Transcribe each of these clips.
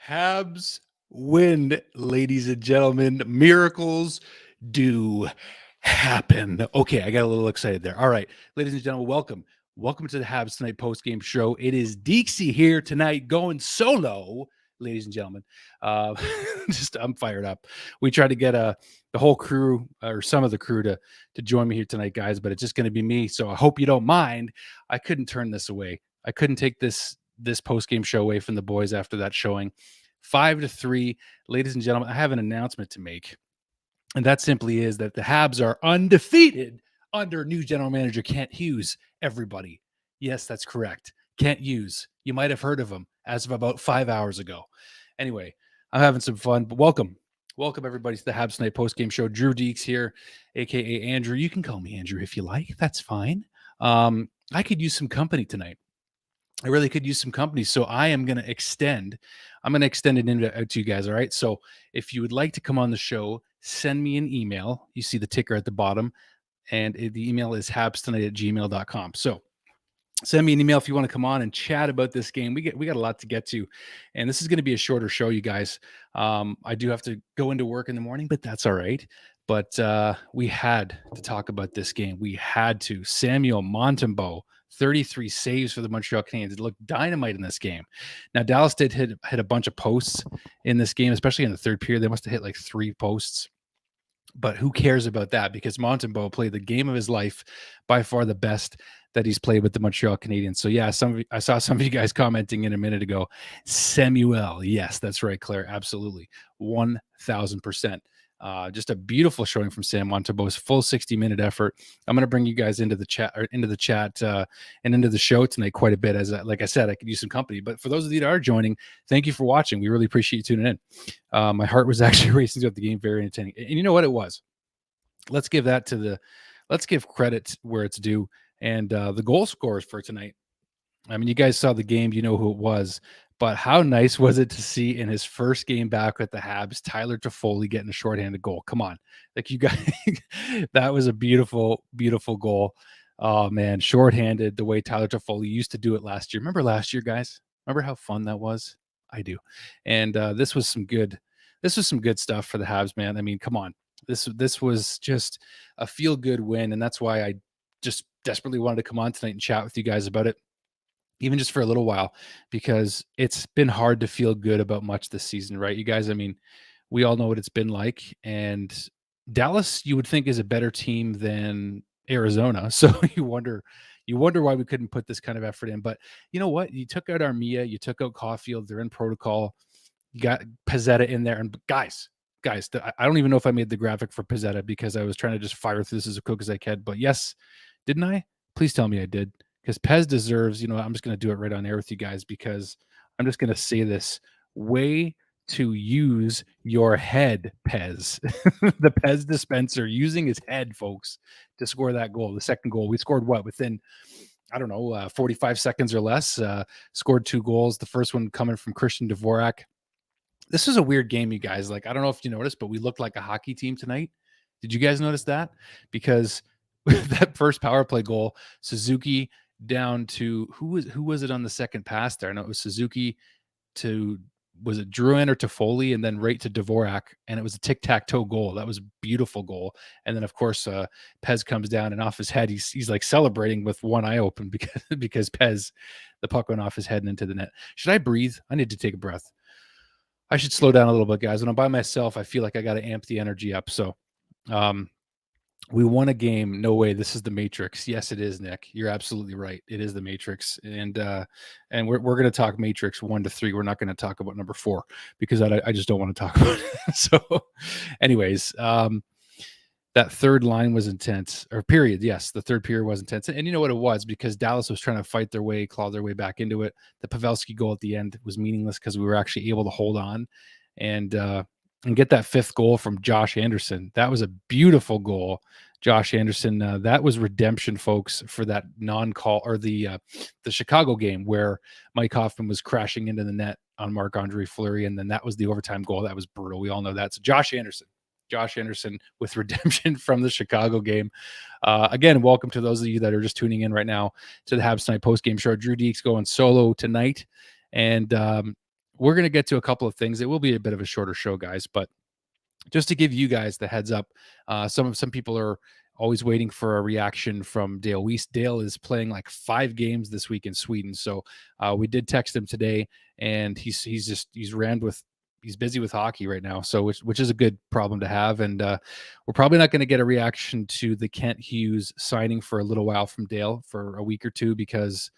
Habs win, ladies and gentlemen. Miracles do happen. Okay, I got a little excited there. All right, ladies and gentlemen, welcome. Welcome to the Habs Tonight post-game show. It is Deeksy here tonight going solo, ladies and gentlemen. I'm fired up. We tried to get the whole crew or some of the crew to join me here tonight, guys, but it's just going to be me. So I hope you don't mind. I couldn't turn this away. I couldn't take this post-game show away from the boys after that showing. 5-3, ladies and gentlemen, I have an announcement to make. And that simply is that the Habs are undefeated under new general manager Kent Hughes, everybody. Yes, that's correct. Kent Hughes. You might have heard of him as of about 5 hours ago. Anyway, I'm having some fun, but welcome. Welcome, everybody, to the Habs Tonight post-game show. Drew Deeks here, a.k.a. Andrew. You can call me Andrew if you like. That's fine. I could use some company tonight. I really could use some company. So I'm going to extend it out to you guys. All right. So if you would like to come on the show, send me an email. You see the ticker at the bottom, and the email is habstonight@gmail.com. So send me an email if you want to come on and chat about this game. We got a lot to get to, and this is going to be a shorter show, you guys. I do have to go into work in the morning, but that's all right. But we had to talk about this game. We had to. Samuel Montembeault, 33 saves for the Montreal Canadiens. It looked dynamite in this game. Now, Dallas did hit a bunch of posts in this game, especially in the third period. They must have hit like 3 posts. But who cares about that? Because Montembeault played the game of his life, by far the best that he's played with the Montreal Canadiens. So yeah, I saw some of you guys commenting in a minute ago. Samuel, yes, that's right, Claire, absolutely, 1,000%. Just a beautiful showing from Sam Montembeault's full 60-minute effort. I'm going to bring you guys into the chat and into the show tonight quite a bit. As like I said, I could use some company. But for those of you that are joining, thank you for watching. We really appreciate you tuning in. My heart was actually racing throughout the game, very entertaining. And you know what it was? Let's give credit where it's due. And the goal scorers for tonight. I mean, you guys saw the game, you know who it was. But how nice was it to see in his first game back with the Habs, Tyler Toffoli getting a shorthanded goal? Come on. Like, you guys, that was a beautiful, beautiful goal. Oh, man, shorthanded the way Tyler Toffoli used to do it last year. Remember last year, guys? Remember how fun that was? I do. And this was some good stuff for the Habs, man. I mean, come on. This was just a feel-good win, and that's why I just desperately wanted to come on tonight and chat with you guys about it, even just for a little while, because it's been hard to feel good about much this season, right, you guys? I mean, we all know what it's been like, and Dallas, you would think, is a better team than Arizona. So you wonder why we couldn't put this kind of effort in. But you know what? You took out Armia, you took out Caulfield, they're in protocol. You got Pezetta in there, and guys, I don't even know if I made the graphic for Pezetta because I was trying to just fire through this as quick as I could. But yes, didn't I? Please tell me I did. Because Pez deserves, I'm just going to do it right on air with you guys, because I'm just going to say this: way to use your head, Pez. The Pez dispenser using his head, folks, to score that goal. The second goal, we scored within, 45 seconds or less, scored 2 goals. The first one coming from Christian Dvorak. This was a weird game, you guys. Like, I don't know if you noticed, but we looked like a hockey team tonight. Did you guys notice that? Because that first power play goal, Suzuki down to who was it on the second pass there? No, it was Suzuki to, was it Drouin or Toffoli, and then right to Dvorak, and it was a tic-tac-toe goal. That was a beautiful goal. And then of course Pez comes down, and off his head he's like celebrating with one eye open because Pez, the puck went off his head and into the net. Should I breathe? I need to take a breath. I should slow down a little bit, guys. When I'm by myself, I feel like I got to amp the energy up. So we won a game. No way. This is the Matrix. Yes, it is, Nick. You're absolutely right. It is the Matrix. And we're going to talk Matrix 1 to 3. We're not going to talk about number 4 because I just don't want to talk about it. So anyways, that that third line was intense, or period. Yes, the third period was intense. And you know what it was? Because Dallas was trying to fight their way, claw their way back into it. The Pavelski goal at the end was meaningless because we were actually able to hold on and get that fifth goal from Josh Anderson. That was a beautiful goal. Josh Anderson, that was redemption, folks, for that non-call, or the Chicago game where Mike Hoffman was crashing into the net on Marc-Andre Fleury, and then that was the overtime goal. That was brutal. We all know that. So Josh Anderson with redemption from the Chicago game. Again, welcome to those of you that are just tuning in right now to the Habs Tonight postgame show. Drew Deeks going solo tonight, and we're going to get to a couple of things. It will be a bit of a shorter show, guys, but just to give you guys the heads up, some people are always waiting for a reaction from Dale Weiss. Dale is playing like 5 games this week in Sweden, so we did text him today, and he's busy with hockey right now, so which is a good problem to have. And we're probably not going to get a reaction to the Kent Hughes signing for a little while from Dale, for a week or two, because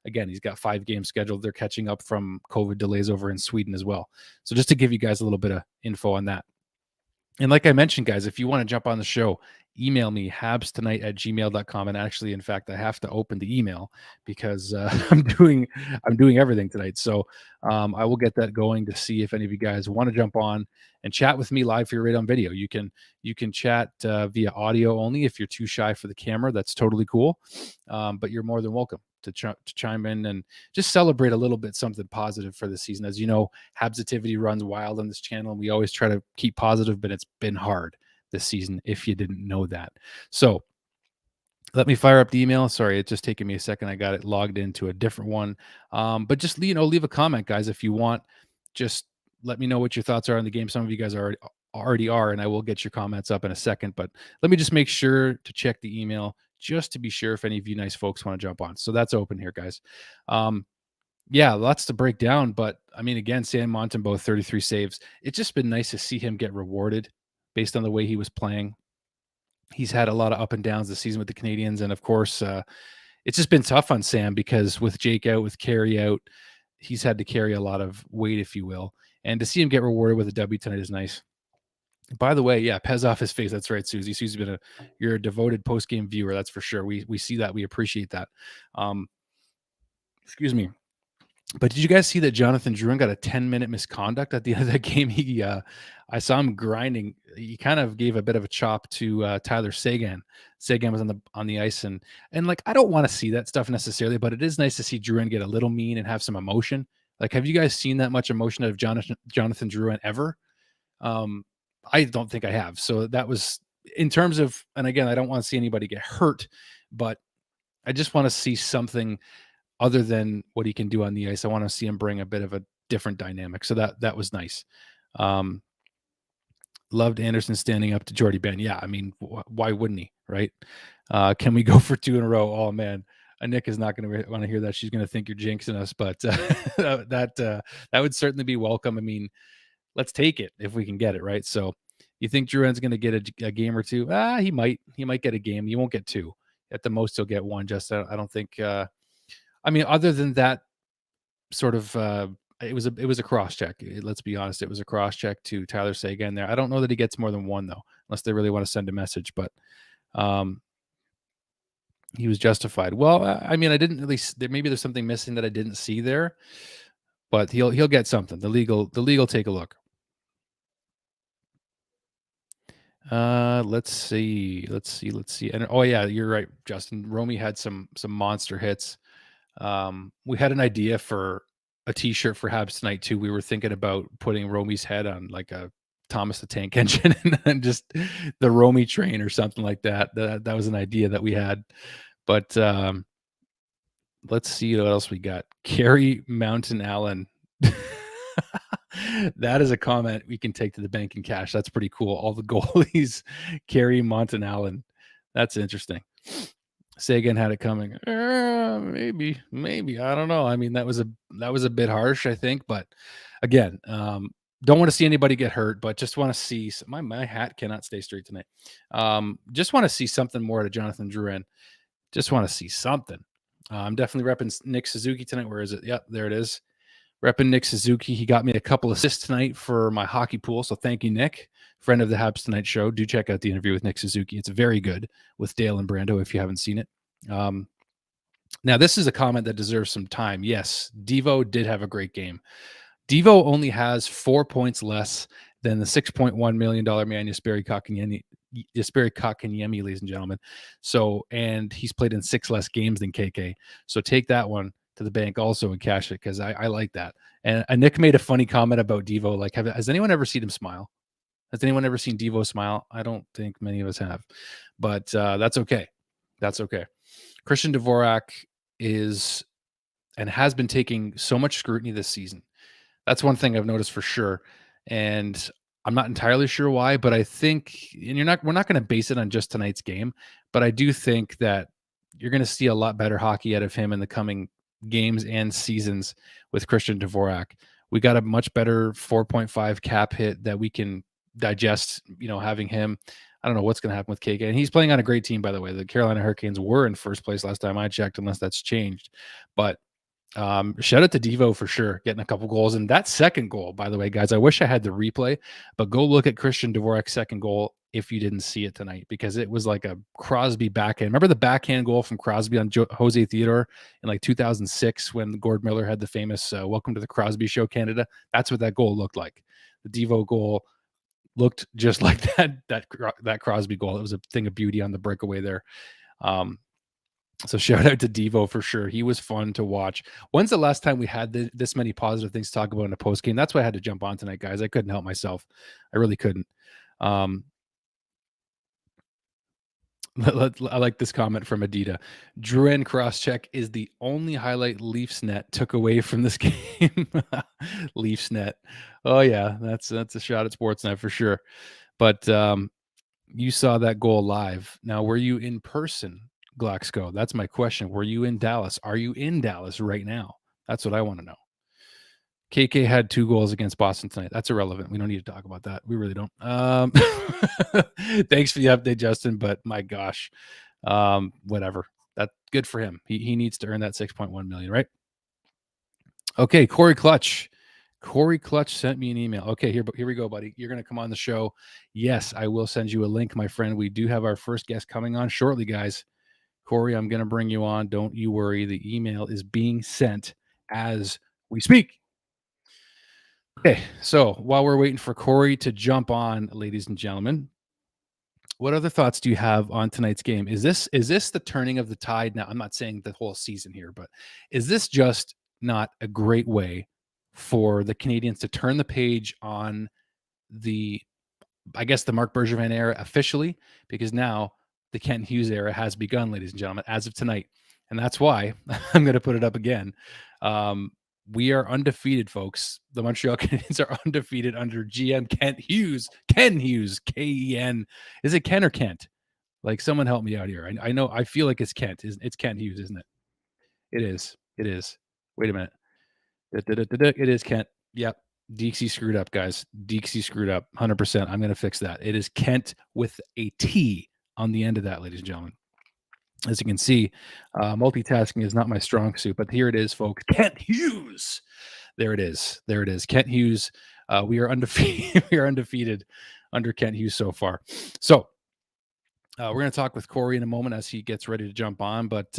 again, he's got 5 games scheduled. They're catching up from COVID delays over in Sweden as well. So just to give you guys a little bit of info on that. And like I mentioned, guys, if you want to jump on the show, email me, habstonight@gmail.com. And actually, in fact, I have to open the email because I'm doing everything tonight. So I will get that going to see if any of you guys want to jump on and chat with me live for your on video. You can chat via audio only. If you're too shy for the camera, that's totally cool. But you're more than welcome to chime in and just celebrate a little bit something positive for the season. As you know, Habsitivity runs wild on this channel. We always try to keep positive, but it's been hard this season, if you didn't know that. So let me fire up the email. Sorry, it's just taking me a second. I got it logged into a different one. But just, leave a comment, guys, if you want. Just let me know what your thoughts are on the game. Some of you guys already are, and I will get your comments up in a second. But let me just make sure to check the email just to be sure if any of you nice folks want to jump on. So that's open here, guys. Yeah, lots to break down. But I mean, again, Sam Montembeault, 33 saves. It's just been nice to see him get rewarded based on the way he was playing. He's had a lot of up and downs this season with the Canadiens. And of course, it's just been tough on Sam because with Jake out, with Carey out, he's had to carry a lot of weight, if you will. And to see him get rewarded with a W tonight is nice. By the way, yeah, Pez off his face. That's right, Susie. Susie's you're a devoted post-game viewer. That's for sure. We see that. We appreciate that. Excuse me. But did you guys see that Jonathan Drouin got a 10-minute misconduct at the end of that game? I saw him grinding. He kind of gave a bit of a chop to Tyler Seguin. Seguin was on the ice, and like, I don't want to see that stuff necessarily, but it is nice to see Drouin get a little mean and have some emotion. Like, have you guys seen that much emotion out of Jonathan Drouin ever? I don't think I have. So that was in terms of, and again, I don't want to see anybody get hurt, but I just want to see something other than what he can do on the ice. I want to see him bring a bit of a different dynamic. So that was nice. Loved Anderson standing up to Jordy Ben. Yeah, I mean, why wouldn't he, right? Can we go for 2 in a row? Oh, man. Nick is not going to want to hear that. She's going to think you're jinxing us, but that would certainly be welcome. I mean, let's take it if we can get it, right? So you think Drouin's going to get a game or 2? He might get a game. He won't get 2. At the most, he'll get 1. Just I don't think. I mean, other than that, sort of, it was a cross check. Let's be honest, it was a cross check to Tyler Seguin there. I don't know that he gets more than 1 though, unless they really want to send a message. But he was justified. Well, I mean, I didn't really. Maybe there's something missing that I didn't see there, but he'll get something. The legal take a look. Let's see. And oh yeah, you're right, Justin. Romy had some monster hits. We had an idea for a t-shirt for Habs tonight too. We were thinking about putting Romy's head on like a Thomas the Tank Engine and just the Romy train or something like that. That was an idea that we had. But let's see what else we got. Carey Mountain Allen. That is a comment we can take to the bank in cash. That's pretty cool. All the goalies, Carey Mountain Allen. That's interesting. Seguin had it coming. Maybe. I don't know. I mean, that was a bit harsh, I think. But again, don't want to see anybody get hurt, but just want to see my hat cannot stay straight tonight. Just want to see something more out of Jonathan Drouin. Just want to see something. I'm definitely repping Nick Suzuki tonight. Where is it? Yep, there it is. Repping Nick Suzuki. He got me a couple assists tonight for my hockey pool. So thank you, Nick, friend of the Habs Tonight show. Do check out the interview with Nick Suzuki. It's very good with Dale and Brando if you haven't seen it. Now, this is a comment that deserves some time. Yes, Devo did have a great game. Devo only has 4 points less than the $6.1 million man, Jesperi Kotkaniemi, ladies and gentlemen. So, and he's played in 6 less games than KK. So take that one to the bank also and cash it, because I like that. And Nick made a funny comment about Devo. Like, has anyone ever seen him smile? Has anyone ever seen Devo smile? I don't think many of us have, but that's okay. That's okay. Christian Dvorak is and has been taking so much scrutiny this season. That's one thing I've noticed for sure. And I'm not entirely sure why, but I think, and we're not going to base it on just tonight's game, but I do think that you're going to see a lot better hockey out of him in the coming games and seasons with Christian Dvorak. We got a much better 4.5 cap hit that we can digest, having him. I don't know what's going to happen with KK. And he's playing on a great team, by the way. The Carolina Hurricanes were in first place last time I checked, unless that's changed. But shout out to Devo for sure, getting a couple goals. And that second goal, by the way, guys, I wish I had the replay, but go look at Christian Dvorak's second goal if you didn't see it tonight, because it was like a Crosby backhand. Remember the backhand goal from Crosby on Jose Theodore in like 2006 when Gord Miller had the famous Welcome to the Crosby Show Canada? That's what that goal looked like. The Devo goal looked just like that Crosby goal. It was a thing of beauty on the breakaway there. So shout out to Devo for sure. He was fun to watch. When's the last time we had this many positive things to talk about in a post game? That's why I had to jump on tonight, guys. I couldn't help myself. I really couldn't. I like this comment from Adita. Drouin crosscheck is the only highlight Leafs net took away from this game. Leafs net. Oh yeah, that's a shot at Sportsnet for sure. But you saw that goal live. Now, were you in person, Glaxco? That's my question. Were you in Dallas? Are you in Dallas right now? That's what I want to know. KK had 2 goals against Boston tonight. That's irrelevant. We don't need to talk about that. We really don't. Thanks for the update, Justin. But my gosh, whatever. That's good for him. He needs to earn that 6.1 million, right? Okay, Corey Clutch. Corey Clutch sent me an email. Okay, here we go, buddy. You're going to come on the show. Yes, I will send you a link, my friend. We do have our first guest coming on shortly, guys. Corey, I'm going to bring you on. Don't you worry. The email is being sent as we speak. Okay, so while we're waiting for Corey to jump on, ladies and gentlemen, what other thoughts do you have on tonight's game? Is this the turning of the tide? Now, I'm not saying the whole season here, but is this just not a great way for the Canadiens to turn the page on the Marc Bergevin era officially? Because now the Kent Hughes era has begun, ladies and gentlemen, as of tonight. And that's why I'm going to put it up again. We are undefeated, folks. The Montreal Canadiens are undefeated under GM Kent Hughes. Ken Hughes, K-E-N. Is it Ken or Kent? Like, someone help me out here. I know. I feel like it's Kent. It's Kent Hughes, isn't it? It is. It is. Wait a minute. It is Kent. Yep. Deeksy screwed up, guys. Deeksy screwed up. 100%. I'm going to fix that. It is Kent with a T on the end of that, ladies and gentlemen. As you can see, multitasking is not my strong suit, but here it is, folks. Kent Hughes. There it is. There it is. Kent Hughes. We are undefeated. We are undefeated under Kent Hughes so far. So we're going to talk with Corey in a moment as he gets ready to jump on. But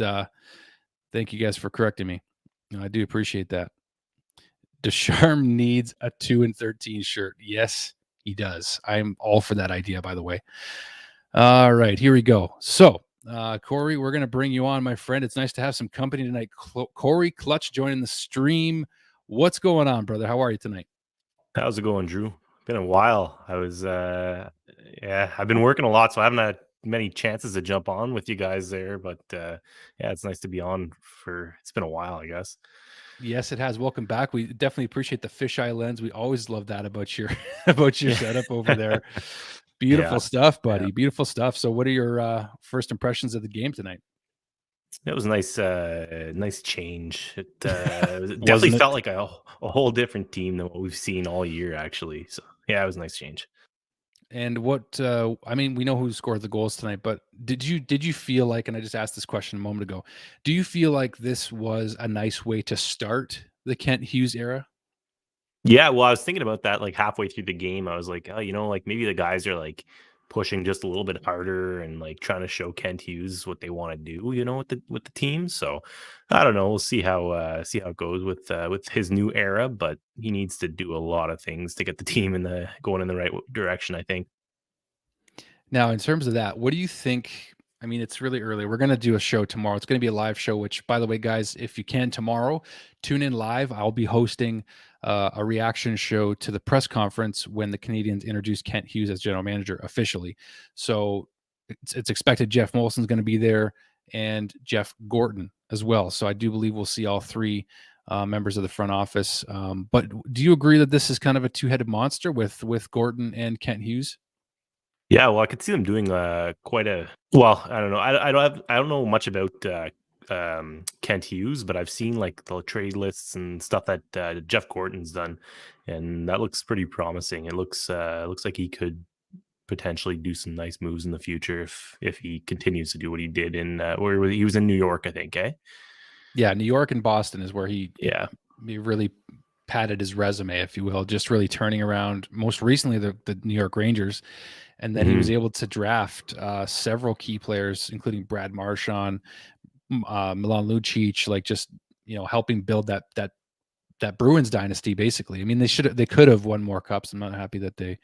thank you guys for correcting me. I do appreciate that. Descharm needs a 2-13 shirt. Yes, he does. I'm all for that idea, by the way. All right, here we go. So, Corey, we're going to bring you on, my friend. It's nice to have some company tonight. Corey Clutch joining the stream. What's going on, brother? How are you tonight? How's it going, Drew? Been a while. I was, I've been working a lot, so I haven't had many chances to jump on with you guys there. But it's nice to be on it's been a while, I guess. Yes, it has. Welcome back. We definitely appreciate the fisheye lens. We always love that about your setup over there. Beautiful stuff, buddy. Yeah. Beautiful stuff. So what are your first impressions of the game tonight? It was a nice change. It definitely felt like a whole different team than what we've seen all year, actually. So yeah, it was a nice change. And what we know who scored the goals tonight, but did you feel like, and I just asked this question a moment ago, do you feel like this was a nice way to start the Kent Hughes era? Yeah, well, I was thinking about that like halfway through the game. I was like, oh, like maybe the guys are like pushing just a little bit harder and like trying to show Kent Hughes what they want to do, with the team. So I don't know. We'll see how it goes with his new era, but he needs to do a lot of things to get the team going in the right direction, I think. Now, in terms of that, what do you think? I mean, it's really early. We're going to do a show tomorrow. It's going to be a live show, which, by the way, guys, if you can tomorrow, tune in live. I'll be hosting a reaction show to the press conference when the Canadiens introduce Kent Hughes as general manager officially. So it's expected Jeff Molson's going to be there and Jeff Gorton as well. So I do believe we'll see all three members of the front office. But do you agree that this is kind of a two-headed monster with Gorton and Kent Hughes? Yeah, well, I could see them doing quite a well. I don't know. I don't know much about Kent Hughes, but I've seen like the trade lists and stuff that Jeff Gordon's done, and that looks pretty promising. It looks like he could potentially do some nice moves in the future if he continues to do what he did in where he was in New York, I think. Yeah, New York and Boston is where Yeah. he really padded his resume, if you will, just really turning around most recently the New York Rangers. And then he was able to draft several key players, including Brad Marchand, Milan Lucic, like just, helping build that Bruins dynasty, basically. I mean, they could have won more cups. I'm not happy that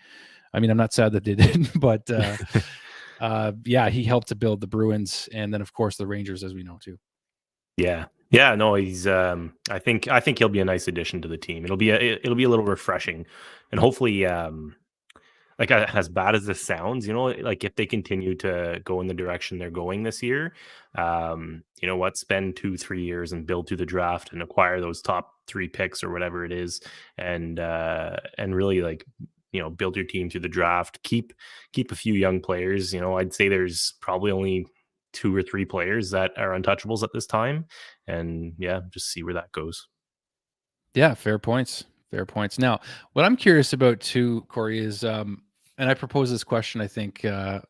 I'm not sad that they didn't, but yeah, he helped to build the Bruins and then of course the Rangers, as we know too. Yeah. Yeah, no, he's I think he'll be a nice addition to the team. It'll be a little refreshing, and hopefully like as bad as this sounds, like if they continue to go in the direction they're going this year, you know what, spend 2-3 years and build through the draft and acquire those top 3 picks or whatever it is, and really like build your team through the draft. Keep a few young players. I'd say there's probably only 2 or 3 players that are untouchables at this time, and yeah, just see where that goes. Yeah, fair points. Fair points. Now, what I'm curious about too, Corey, is and I proposed this question, I think, well,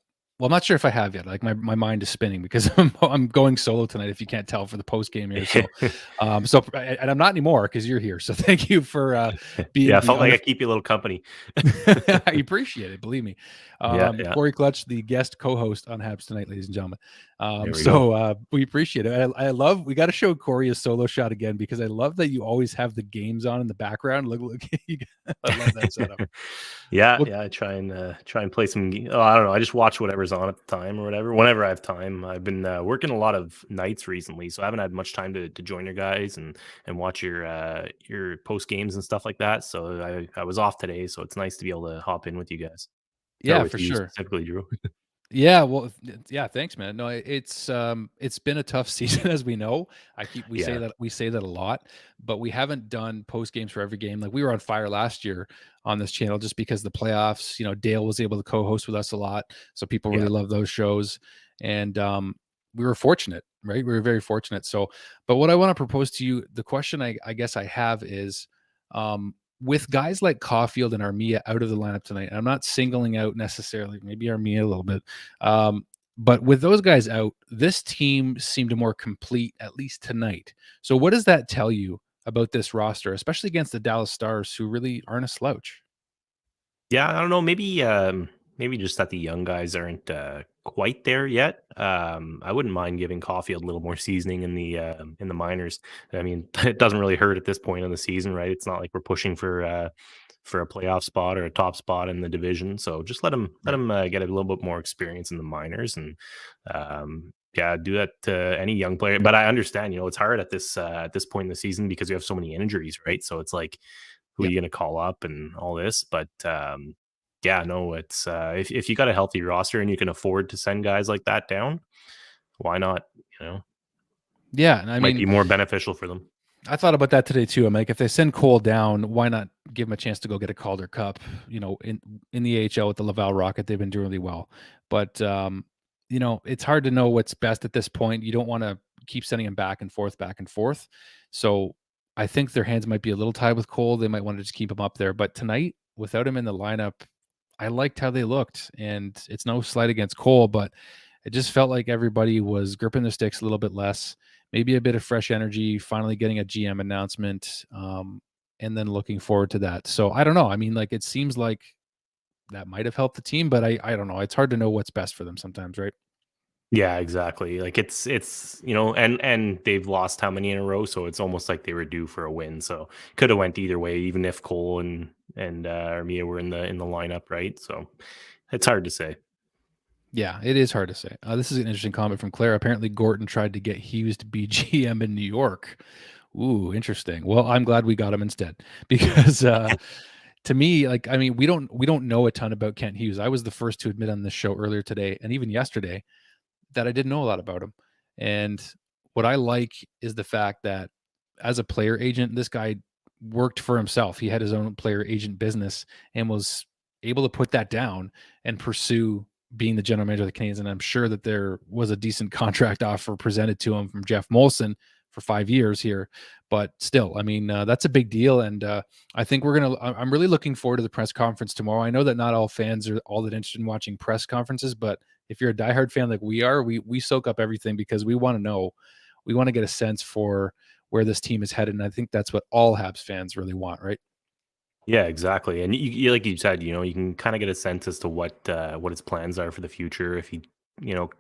I'm not sure if I have yet. Like my mind is spinning because I'm going solo tonight, if you can't tell, for the post game here. So and I'm not anymore because you're here. So thank you for being Yeah, I felt like I keep you a little company. I appreciate it, believe me. Yeah. Corey Clutch, the guest co-host on Habs Tonight, ladies and gentlemen. There we go. We appreciate it. I love, we got to show Corey a solo shot again because I love that you always have the games on in the background. Look, I love that setup. Yeah, Well, I try and play some. I don't know. I just watch whatever's on at the time or whatever. Whenever I have time, I've been working a lot of nights recently, so I haven't had much time to join your guys and watch your post games and stuff like that. So I was off today, so it's nice to be able to hop in with you guys. Or yeah, with for you sure. specifically, Drew. Yeah, well, yeah, thanks, man. No, it's been a tough season, as we know. We say Yeah. that a lot, but we haven't done post games for every game. Like we were on fire last year on this channel just because the playoffs, Dale was able to co-host with us a lot, so people really Yeah. love those shows, and we were fortunate, right? We were very fortunate. So, but what I want to propose to you, the question I guess I have is, with guys like Caulfield and Armia out of the lineup tonight, and I'm not singling out necessarily, maybe Armia a little bit, but with those guys out, this team seemed more complete, at least tonight. So what does that tell you about this roster, especially against the Dallas Stars, who really aren't a slouch? Yeah, I don't know. Maybe just that the young guys aren't quite there yet. I wouldn't mind giving Caulfield a little more seasoning in the minors. I mean, it doesn't really hurt at this point in the season, right? It's not like we're pushing for a playoff spot or a top spot in the division. So just let Right. him get a little bit more experience in the minors, and yeah, do that to any young player. But I understand, it's hard at this point in the season because we have so many injuries, right? So it's like, who are Yep. you going to call up and all this? But yeah, no, it's if you got a healthy roster and you can afford to send guys like that down, why not? Yeah, and I Might mean, be more beneficial for them. I thought about that today too. I'm like, if they send Cole down, why not give him a chance to go get a Calder Cup? In the AHL with the Laval Rocket, they've been doing really well. But it's hard to know what's best at this point. You don't want to keep sending him back and forth, back and forth. So I think their hands might be a little tied with Cole. They might want to just keep him up there. But tonight, without him in the lineup, I liked how they looked. And it's no slight against Cole, but it just felt like everybody was gripping the sticks a little bit less, maybe a bit of fresh energy, finally getting a GM announcement. and then looking forward to that. So I don't know. I mean, like, it seems like that might have helped the team, but I don't know. It's hard to know what's best for them sometimes, right? Yeah, exactly. Like it's and they've lost how many in a row, so it's almost like they were due for a win. So could have went either way, even if Cole and Armia were in the lineup, right? So it's hard to say. Yeah, it is hard to say. This is an interesting comment from Claire. Apparently, Gorton tried to get Hughes to be GM in New York. Ooh, interesting. Well, I'm glad we got him instead because to me, like, I mean, we don't know a ton about Kent Hughes. I was the first to admit on this show earlier today and even yesterday that I didn't know a lot about him. And what I like is the fact that as a player agent, this guy worked for himself. He had his own player agent business and was able to put that down and pursue being the general manager of the Canadiens. And I'm sure that there was a decent contract offer presented to him from Jeff Molson for 5 years here. But still, I mean, that's a big deal. And I think I'm really looking forward to the press conference tomorrow. I know that not all fans are all that interested in watching press conferences, but if you're a diehard fan like we are, we soak up everything because we want to know, we want to get a sense for where this team is headed. And I think that's what all Habs fans really want, right? Yeah, exactly. And like you said, you can kind of get a sense as to what his plans are for the future. If he, you know,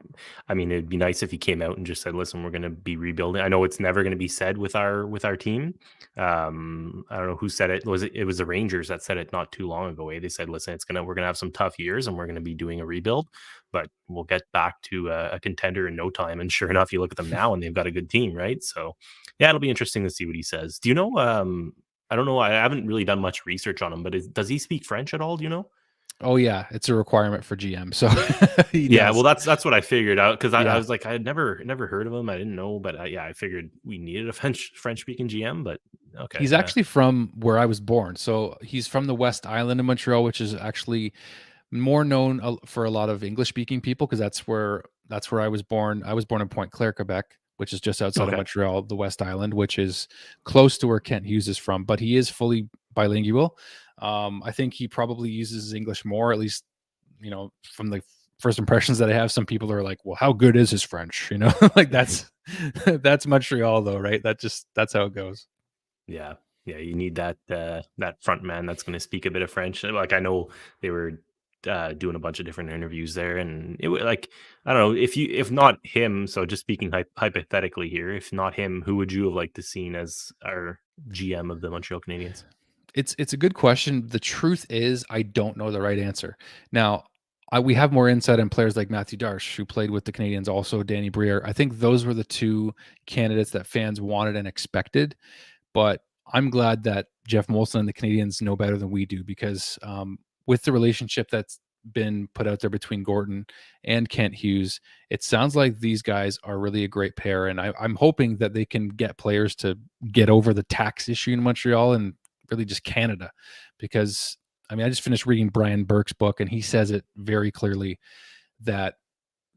I mean, it'd be nice if he came out and just said, "Listen, we're going to be rebuilding." I know it's never going to be said with our team. I don't know who said it. It was the Rangers that said it not too long ago. They said, "Listen, we're gonna have some tough years, and we're going to be doing a rebuild, but we'll get back to a contender in no time." And sure enough, you look at them now, and they've got a good team, right? So, yeah, it'll be interesting to see what he says. Do you know? I don't know. I haven't really done much research on him, but does he speak French at all? Do you know? Oh yeah, it's a requirement for GM. So he Yeah, well, does. that's what I figured out because I Yeah. was like, I had never heard of him. I didn't know, but yeah, I figured we needed a French speaking GM. But okay, He's yeah, actually from where I was born. So he's from the West Island in Montreal, which is actually more known for a lot of English speaking people because that's where I was born. I was born in Point Claire, Quebec, which is just outside of okay, Montreal, the West Island, which is close to where Kent Hughes is from. But he is fully bilingual. I think he probably uses English more, at least from the first impressions that I have. Some people are like, "Well, how good is his French?" Like that's Montreal, though, right? That's how it goes. yeah, yeah. You need that front man that's going to speak a bit of French. Like I know they were doing a bunch of different interviews there, and like I don't know if not him. So just speaking hypothetically here, if not him, who would you have liked to seen as our GM of the Montreal Canadiens? It's a good question. The truth is, I don't know the right answer. Now, we have more insight on players like Matthew Darche, who played with the Canadians, also Danny Briere. I think those were the two candidates that fans wanted and expected. But I'm glad that Jeff Molson and the Canadians know better than we do because with the relationship that's been put out there between Gordon and Kent Hughes, it sounds like these guys are really a great pair. And I'm hoping that they can get players to get over the tax issue in Montreal and really just Canada. Because, I mean, I just finished reading Brian Burke's book and he says it very clearly that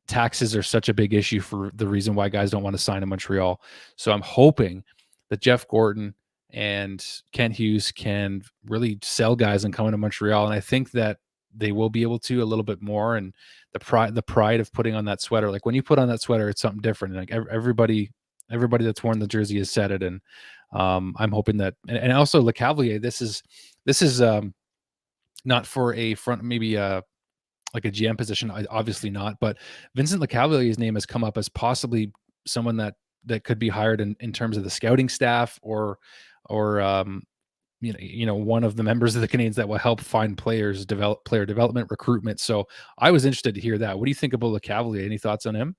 taxes are such a big issue for the reason why guys don't want to sign in Montreal. So I'm hoping that Jeff Gordon and Kent Hughes can really sell guys and come into Montreal. And I think that they will be able to a little bit more. And the pride of putting on that sweater, like when you put on that sweater, it's something different. Like everybody that's worn the jersey has said it. And I'm hoping that, and also LeCavalier, this is not for a front, maybe like a GM position, obviously not. But Vincent Lecavalier's name has come up as possibly someone that could be hired in terms of the scouting staff or one of the members of the Canadiens that will help find players, develop player development, recruitment. So I was interested to hear that. What do you think about Lecavalier? Any thoughts on him?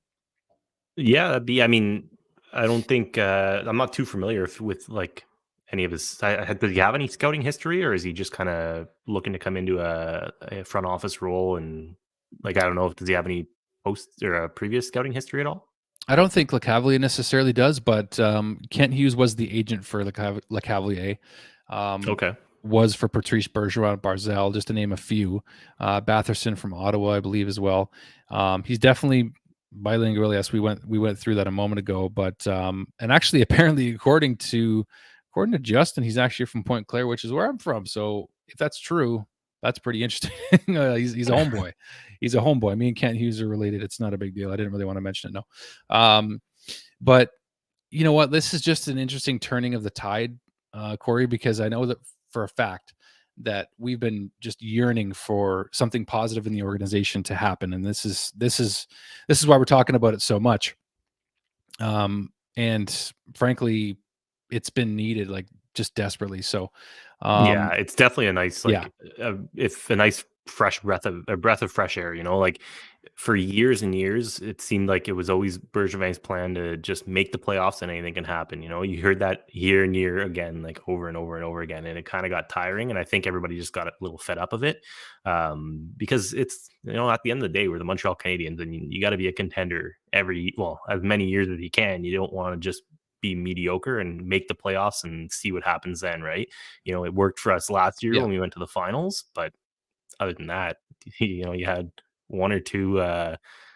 Yeah, that'd be. I mean, I don't think I'm not too familiar with like any of his. Does he have any scouting history, or is he just kind of looking to come into a front office role? And like, I don't know, does he have any post or a previous scouting history at all? I don't think Lecavalier necessarily does, but Kent Hughes was the agent for Lecavalier. Um, Okay. was for Patrice Bergeron at Barzell, just to name a few. Batherson from Ottawa, I believe, as well. He's definitely bilingual. Yes, we went through that a moment ago, but and actually, apparently, according to Justin, he's actually from Point Claire, which is where I'm from. So if that's true, that's pretty interesting. He's a homeboy. He's a homeboy. Me and Kent Hughes are related. It's not a big deal. I didn't really want to mention it. No, but you know what? This is just an interesting turning of the tide Corey, because I know that for a fact that we've been just yearning for something positive in the organization to happen, and this is why we're talking about it so much. And frankly, it's been needed like just desperately. So, Yeah, it's definitely a nice yeah, if a nice fresh breath of fresh air. Like for years and years, it seemed like it was always Bergevin's plan to just make the playoffs and anything can happen. You heard that year and year again, like over and over and over again, and it kind of got tiring. And I think everybody just got a little fed up of it, because it's at the end of the day, we're the Montreal Canadiens, and you got to be a contender as many years as you can. You don't want to just be mediocre and make the playoffs and see what happens then, right? It worked for us last year yeah. when we went to the finals, but other than that, you had one or two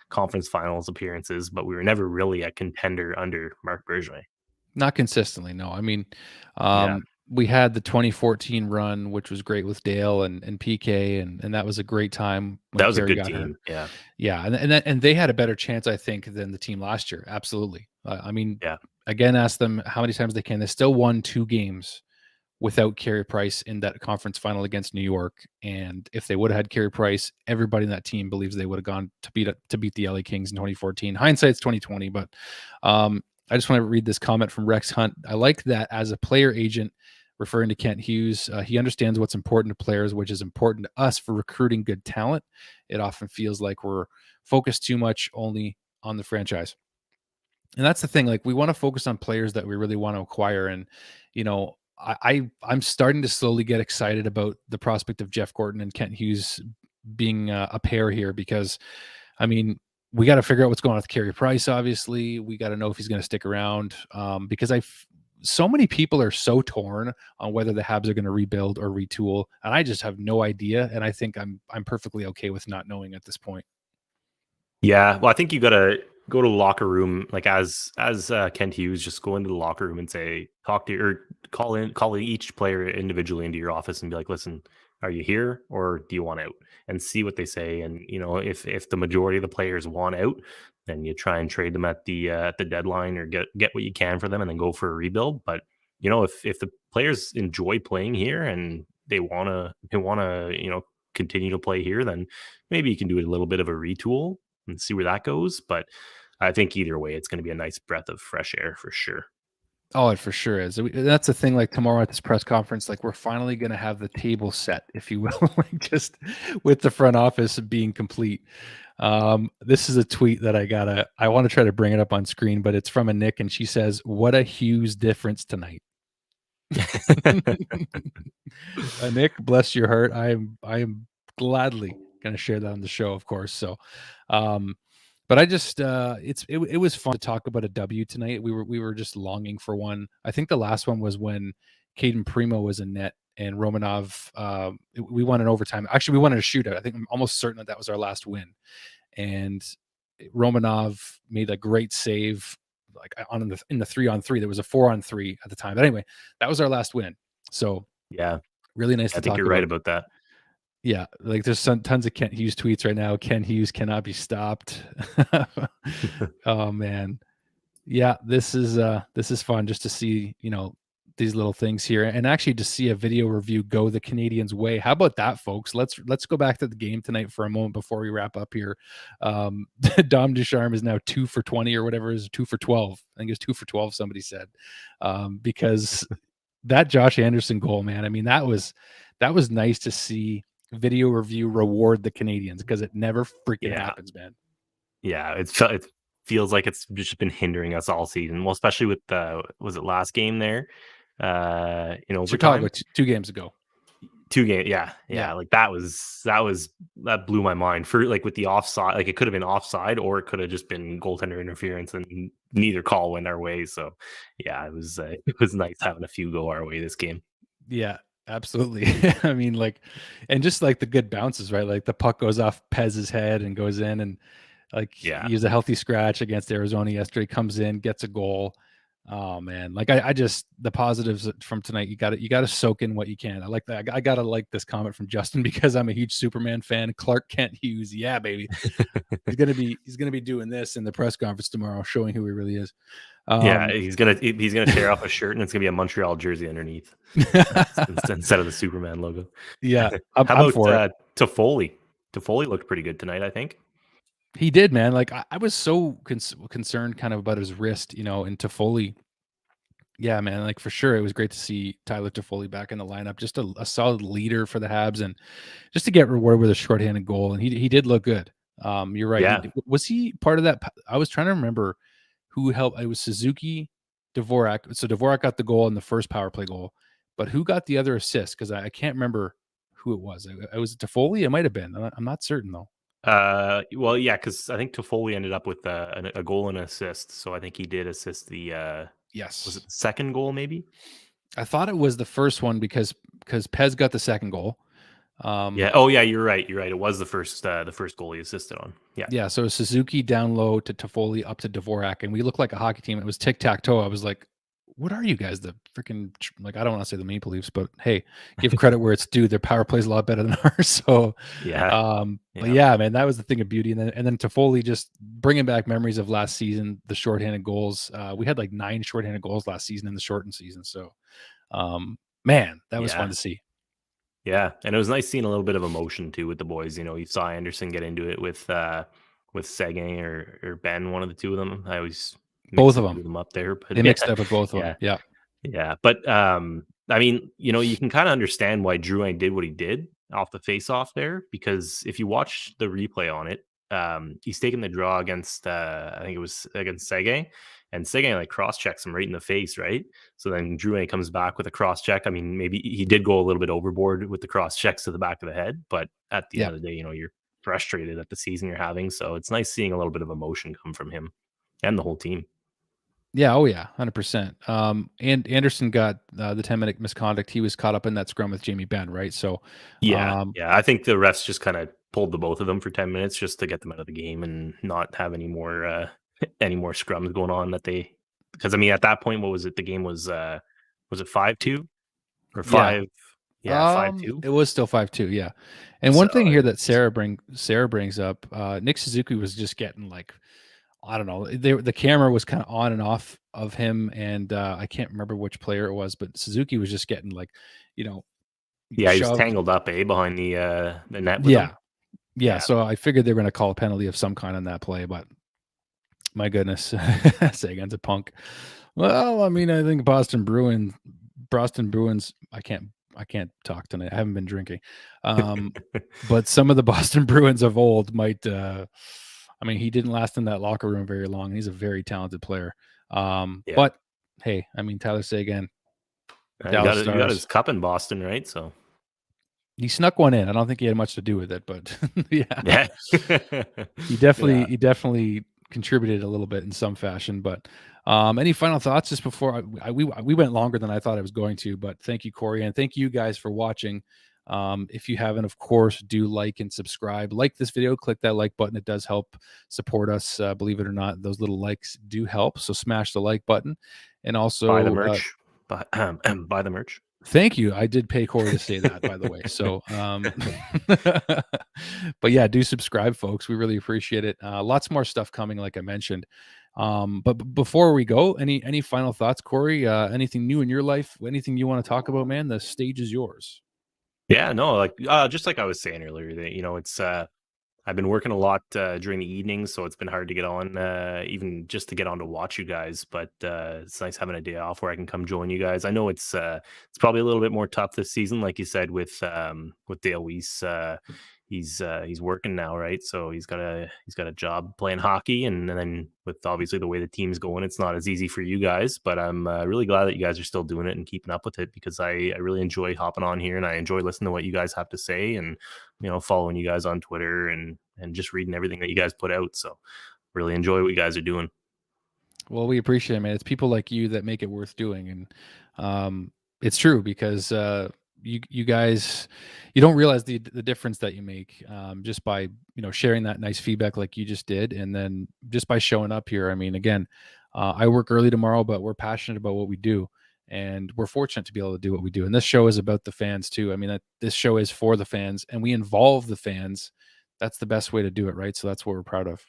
conference finals appearances, but we were never really a contender under Marc Bergevin. Not consistently, no. I mean, Yeah, we had the 2014 run, which was great with Dale and PK, and that was a great time when that was a Carey good got hurt. team. Yeah, Yeah, and they had a better chance, I think, than the team last year. Absolutely. I mean, yeah, again, ask them how many times they can. They still won 2 games without Carey Price in that conference final against New York. And if they would have had Carey Price, everybody in that team believes they would have gone to beat the LA Kings in 2014. Hindsight's 2020, but I just want to read this comment from Rex Hunt. I like that as a player agent, referring to Kent Hughes, he understands what's important to players, which is important to us for recruiting good talent. It often feels like we're focused too much only on the franchise. And that's the thing. Like, we want to focus on players that we really want to acquire. And, I'm starting to slowly get excited about the prospect of Jeff Gorton and Kent Hughes being a pair here, because, I mean, we got to figure out what's going on with Carey Price. Obviously, we got to know if he's going to stick around, because so many people are so torn on whether the Habs are going to rebuild or retool, and I just have no idea. And I think I'm perfectly okay with not knowing at this point. yeah. Well, I think you gotta go to the locker room, like as Kent Hughes, just go into the locker room and call each player individually into your office and be like, listen, are you here or do you want out? And see what they say. And if the majority of the players want out, then you try and trade them at the deadline, or get what you can for them, and then go for a rebuild. But if the players enjoy playing here and they wanna continue to play here, then maybe you can do a little bit of a retool and see where that goes. But I think either way, it's going to be a nice breath of fresh air for sure. Oh, it for sure is. That's the thing. Like, tomorrow at this press conference, like, we're finally going to have the table set, if you will, like, just with the front office being complete. This is a tweet that I want to try to bring it up on screen, but it's from a Nick, and she says, "What a Hughes difference tonight." Nick, bless your heart. I am gladly going to share that on the show, of course. So, but I just it was fun to talk about a W tonight. We were just longing for one. I think the last one was when Caden Primo was in net and Romanov. We won an overtime. Actually, we won in a shootout. I think I'm almost certain that was our last win. And Romanov made a great save, like in the 3-on-3. There was a 4-on-3 at the time. But anyway, that was our last win. So Yeah, really nice I to think talk you're right about that. Yeah, like, there's tons of Kent Hughes tweets right now. Ken Hughes cannot be stopped. Oh man. Yeah, this is fun just to see, these little things here, and actually to see a video review go the Canadians' way. How about that, folks? Let's go back to the game tonight for a moment before we wrap up here. Dom Ducharme is now 2 for 20 or whatever, is 2 for 12. I think it's 2 for 12, somebody said. Because that Josh Anderson goal, man, I mean, that was nice to see video review reward the Canadians, because it never freaking Yeah, happens, man. yeah. It feels like it's just been hindering us all season. Well, especially with the was it last game there, in Chicago overtime. 2 games ago. 2 games, yeah, Yeah. yeah. Like that blew my mind for like with the offside. Like it could have been offside, or it could have just been goaltender interference, and neither call went our way. So, yeah, it was nice having a few go our way this game. Yeah, absolutely. I mean, like, and just like the good bounces, right? Like, the puck goes off Pez's head and goes in, and like, Yeah, he was a healthy scratch against Arizona yesterday, comes in, gets a goal. Oh man, like I just the positives from tonight. You got to soak in what you can. I like that. I gotta like this comment from Justin because I'm a huge Superman fan. Clark Kent Hughes, yeah, baby. He's gonna be doing this in the press conference tomorrow, showing who he really is. Yeah, he's gonna tear off a shirt and it's gonna be a Montreal jersey underneath instead of the Superman logo. Yeah, How I'm about for it. Toffoli? Toffoli looked pretty good tonight, I think. He did, man. Like I was so concerned, kind of about his wrist, and Toffoli. Yeah, man. Like for sure, it was great to see Tyler Toffoli back in the lineup. Just a solid leader for the Habs, and just to get rewarded with a shorthanded goal, and he did look good. You're right. Yeah, Was he part of that? I was trying to remember who helped. It was Suzuki, Dvorak. So Dvorak got the goal in the first power play goal, but who got the other assist? Because I can't remember who it was. It was Toffoli. It might have been. I'm not certain though. Well, yeah, because I think Toffoli ended up with a goal and an assist. So I think he did assist the was Yes, it the second goal maybe? I thought it was the first one because Pez got the second goal. Yeah. Oh yeah, you're right. You're right. It was the first goal he assisted on. Yeah. Yeah, so Suzuki down low to Toffoli up to Dvorak, and we looked like a hockey team. It was tic tac toe. I was like, "What are you guys? The freaking like I don't want to say the Maple Leafs, but hey, give credit where it's due. Their power plays a lot better than ours." So, Yeah. but Yeah. yeah, man, that was the thing of beauty. And then Toffoli just bringing back memories of last season, the shorthanded goals. We had like 9 shorthanded goals last season in the shortened season. So, man, that was fun Yeah. to see. Yeah, and it was nice seeing a little bit of emotion too with the boys. You saw Anderson get into it with Seguin or Ben, one of the two of them. I always mix Both the of two them. of them up there, They but mixed yeah, up with both of them. yeah, Yeah, yeah. But I mean, you can kind of understand why Drouin did what he did off the face-off there, because if you watch the replay on it, he's taking the draw against I think it was against Seguin, and Seguin like cross-checks him right in the face, right? So then Drouin comes back with a cross check. I mean, maybe he did go a little bit overboard with the cross checks to the back of the head, but at the yeah. end of the day, you're frustrated at the season you're having. So it's nice seeing a little bit of emotion come from him and the whole team. Yeah, oh yeah, 100%. And Anderson got the 10-minute misconduct. He was caught up in that scrum with Jamie Benn, right? So, Yeah. um, Yeah. I think the refs just kind of pulled the both of them for 10 minutes just to get them out of the game and not have any more any more scrums going on because I mean at that point, what was it? The game was it 5-2 or yeah, 5? Yeah, 5-2. it was still 5-2, yeah. And So one thing here that it's Sarah brings up, Nick Suzuki was just getting like, I don't know, the camera was kind of on and off of him, and I can't remember which player it was, but Suzuki was just getting like, you know, yeah, he was shoved. tangled up, behind the net with him. Yeah, yeah. Yeah. So I figured they were going to call a penalty of some kind on that play, but my goodness, Sagan's a punk. Well, I mean, I think Boston Bruins. I can't talk tonight. I haven't been drinking. But some of the Boston Bruins of old might. I mean, he didn't last in that locker room very long. He's a very talented player. Yeah. But hey, I mean, Tyler Seguin, You Dallas got his Stars. cup in Boston, right? So He snuck one in. I don't think he had much to do with it, but yeah, yeah. Yeah. he definitely contributed a little bit in some fashion. But any final thoughts just before we went longer than I thought I was going to, but thank you, Corey, and thank you guys for watching. If you haven't, of course, do like and subscribe. Like this video, click that like button. It does help support us. Believe it or not, those little likes do help. So smash the like button, and Buy the also merch. Buy the merch. thank you. I did pay Corey to say that, by the way. So, but yeah, do subscribe, folks. We really appreciate it. Lots more stuff coming, like I mentioned. But before we go, any final thoughts, Corey? Anything new in your life? Anything you want to talk about, man? The stage is yours. Yeah, no, like just like I was saying earlier, that it's I've been working a lot during the evenings, so it's been hard to get on, even just to get on to watch you guys. But it's nice having a day off where I can come join you guys. I know it's probably a little bit more tough this season, like you said, with Dale Weiss. He's working now, right? So he's got a job playing hockey, and then with obviously the way the team's going, it's not as easy for you guys. But I'm really glad that you guys are still doing it and keeping up with it, because I really enjoy hopping on here and I enjoy listening to what you guys have to say, and following you guys on Twitter and just reading everything that you guys put out. So really enjoy what you guys are doing. Well, we appreciate it, man. It's people like you that make it worth doing, and it's true because you guys you don't realize the difference that you make just by sharing that nice feedback like you just did, and then just by showing up here. I mean, again, I work early tomorrow, but we're passionate about what we do. And we're fortunate to be able to do what we do. And this show is about the fans too. I mean, this show is for the fans, and we involve the fans. That's the best way to do it, right? So that's what we're proud of.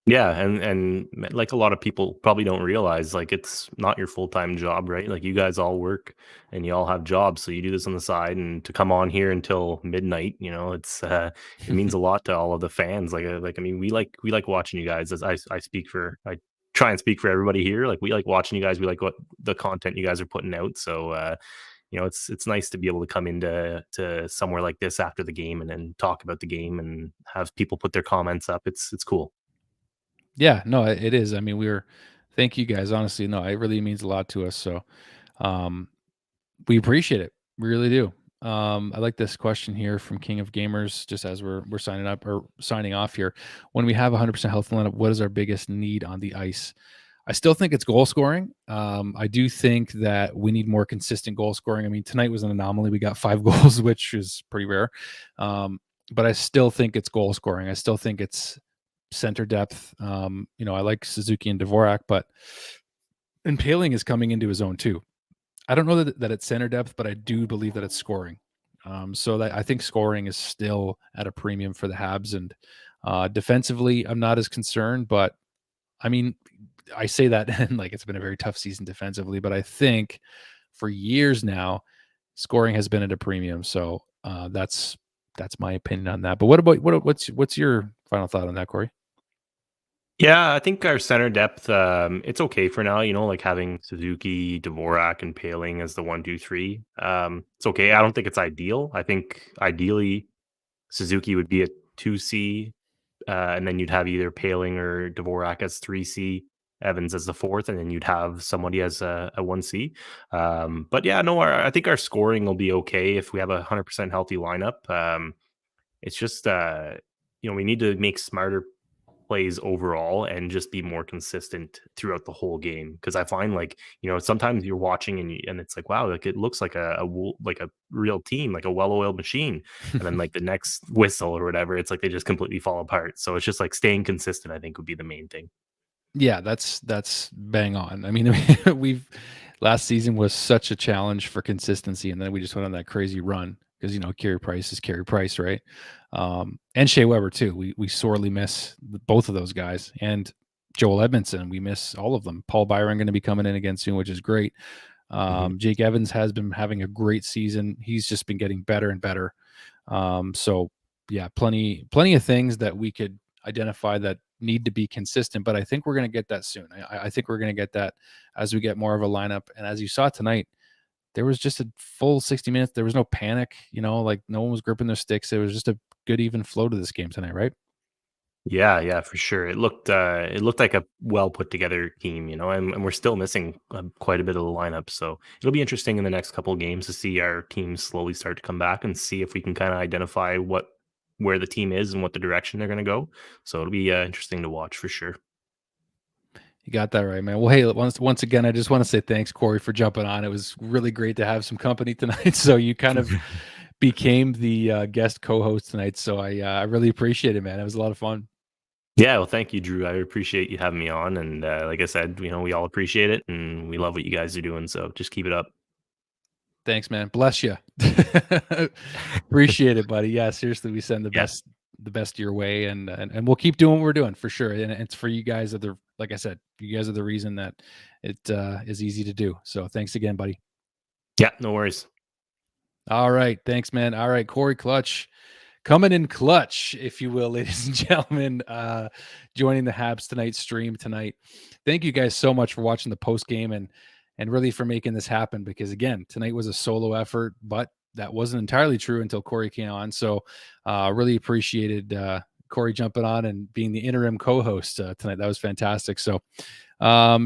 Yeah, and like a lot of people probably don't realize, like it's not your full time job, right? Like you guys all work and you all have jobs, so you do this on the side, and to come on here until midnight, it's it means a lot to all of the fans. Like I mean, we like watching you guys. As I speak for I try and speak for everybody here. Like we like watching you guys. We like what the content you guys are putting out. So it's nice to be able to come into somewhere like this after the game and then talk about the game and have people put their comments up. It's cool. Yeah, no, it is. I mean, thank you guys. Honestly, no, it really means a lot to us. So, um, we appreciate it. We really do. I like this question here from King of Gamers, just as we're signing up or signing off here. When we have 100% health lineup, what is our biggest need on the ice? I still think it's goal scoring. I do think that we need more consistent goal scoring. I mean, tonight was an anomaly. We got 5 goals, which is pretty rare. But I still think it's goal scoring. I still think it's center depth. I like Suzuki and Dvorak, but Paling is coming into his own too. I don't know that it's center depth, but I do believe that it's scoring. So that I think scoring is still at a premium for the Habs, and defensively, I'm not as concerned. But I mean, I say that and like it's been a very tough season defensively, but I think for years now, scoring has been at a premium. So that's my opinion on that. But what's your final thought on that, Corey? Yeah, I think our center depth, it's okay for now. Like having Suzuki, Dvorak, and Paling as the 1, 2, 3. It's okay. I don't think it's ideal. I think ideally Suzuki would be a 2C, and then you'd have either Paling or Dvorak as 3C, Evans as the fourth, and then you'd have somebody as a 1C. But yeah, no, I think our scoring will be okay if we have a 100% healthy lineup. It's just, we need to make smarter plays overall and just be more consistent throughout the whole game, because I find, like, sometimes you're watching and it's like, wow, like it looks like like a real team, like a well-oiled machine, and then like the next whistle or whatever, it's like they just completely fall apart. So it's just like staying consistent, I think, would be the main thing. Yeah, that's bang on. I mean, we've last season was such a challenge for consistency, and then we just went on that crazy run because Carey Price is Carey Price, right? And Shea Weber too. We sorely miss both of those guys, and Joel Edmondson. We miss all of them. Paul Byron going to be coming in again soon, which is great. Mhm. Jake Evans has been having a great season. He's just been getting better and better. So yeah, plenty of things that we could identify that need to be consistent, but I think we're going to get that soon. I think we're going to get that as we get more of a lineup. And as you saw tonight, there was just a full 60 minutes. There was no panic, like no one was gripping their sticks. It was just a good, even flow to this game tonight, right? Yeah, for sure. It looked like a well put together team, and we're still missing quite a bit of the lineup. So it'll be interesting in the next couple of games to see our team slowly start to come back and see if we can kind of identify where the team is and what the direction they're going to go. So it'll be interesting to watch for sure. You got that right, man. Well, hey, once again, I just want to say thanks, Corey, for jumping on. It was really great to have some company tonight. So you kind of became the guest co-host tonight. So I really appreciate it, man. It was a lot of fun. Yeah, well, thank you, Drew. I appreciate you having me on, and like I said, we all appreciate it, and we love what you guys are doing. So just keep it up. Thanks, man. Bless you. Appreciate it, buddy. Yeah, seriously, we send Yeah, the best your way, and we'll keep doing what we're doing for sure. And it's for you guys like I said, you guys are the reason that it is easy to do. So thanks again, buddy. yeah, no worries. All right, thanks, man. All right, Corey Clutch coming in clutch, if you will, ladies and gentlemen. Joining the Habs tonight stream tonight. Thank you guys so much for watching the post game and really for making this happen, because again, tonight was a solo effort, but that wasn't entirely true until Corey came on. So really appreciated Corey jumping on and being the interim co-host tonight. That was fantastic. So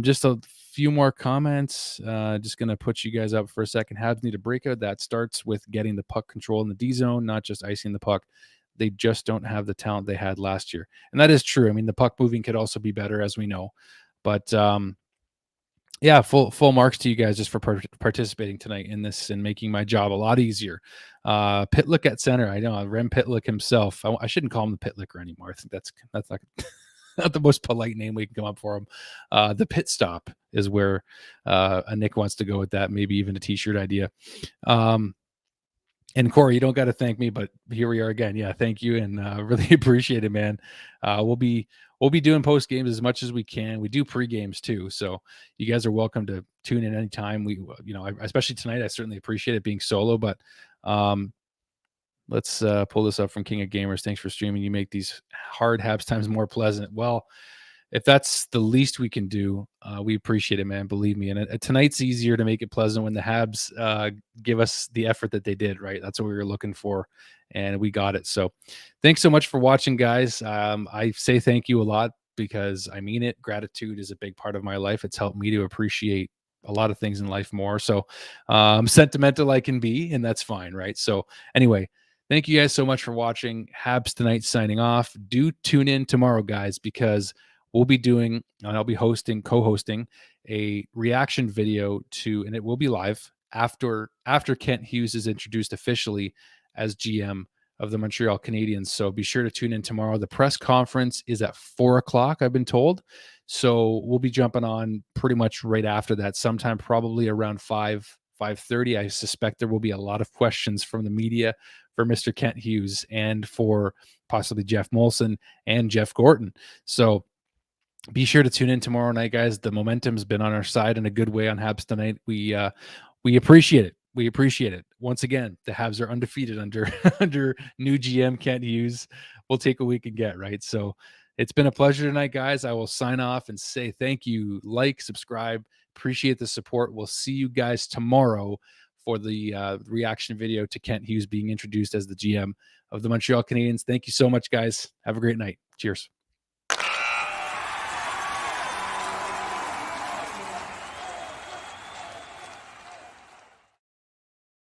just a few more comments. Just going to put you guys up for a second. Habs need a breakout. That starts with getting the puck control in the D zone, not just icing the puck. They just don't have the talent they had last year. And that is true. I mean, the puck moving could also be better, as we know. But yeah, full marks to you guys just for participating tonight in this and making my job a lot easier. Pitlick at center. I know Rem Pitlick himself. I shouldn't call him the Pitlicker anymore. I think that's not not the most polite name we can come up for him. The Pit Stop is where Nick wants to go with that. Maybe even a t-shirt idea. And Corey, you don't got to thank me, but here we are again. Yeah, thank you, and really appreciate it, man. We'll be doing post games as much as we can. We do pre games too, so you guys are welcome to tune in anytime. We, especially tonight, I certainly appreciate it being solo. But let's pull this up from King of Gamers. Thanks for streaming. You make these hard Habs times more pleasant. Well, if that's the least we can do, we appreciate it, man. Believe me. And tonight's easier to make it pleasant when the Habs give us the effort that they did, right? That's what we were looking for, and we got it. So thanks so much for watching, guys. I say thank you a lot because I mean it. Gratitude is a big part of my life. It's helped me to appreciate a lot of things in life more. So sentimental I can be, and that's fine, right? So anyway, thank you guys so much for watching. Habs tonight signing off. Do tune in tomorrow, guys, because we'll be doing, and I'll be co-hosting a reaction video to, and it will be live after Kent Hughes is introduced officially as GM of the Montreal Canadiens. So be sure to tune in tomorrow. The press conference is at 4:00, I've been told. So we'll be jumping on pretty much right after that, sometime probably around 5:30. I suspect there will be a lot of questions from the media for Mr. Kent Hughes and for possibly Jeff Molson and Jeff Gorton. So be sure to tune in tomorrow night, guys. The momentum's been on our side in a good way on Habs tonight. We appreciate it. We appreciate it. Once again, the Habs are undefeated under under new GM Kent Hughes. We'll take what we can get, right? So it's been a pleasure tonight, guys. I will sign off and say thank you. Like, subscribe. Appreciate the support. We'll see you guys tomorrow for the reaction video to Kent Hughes being introduced as the GM of the Montreal Canadiens. Thank you so much, guys. Have a great night. Cheers.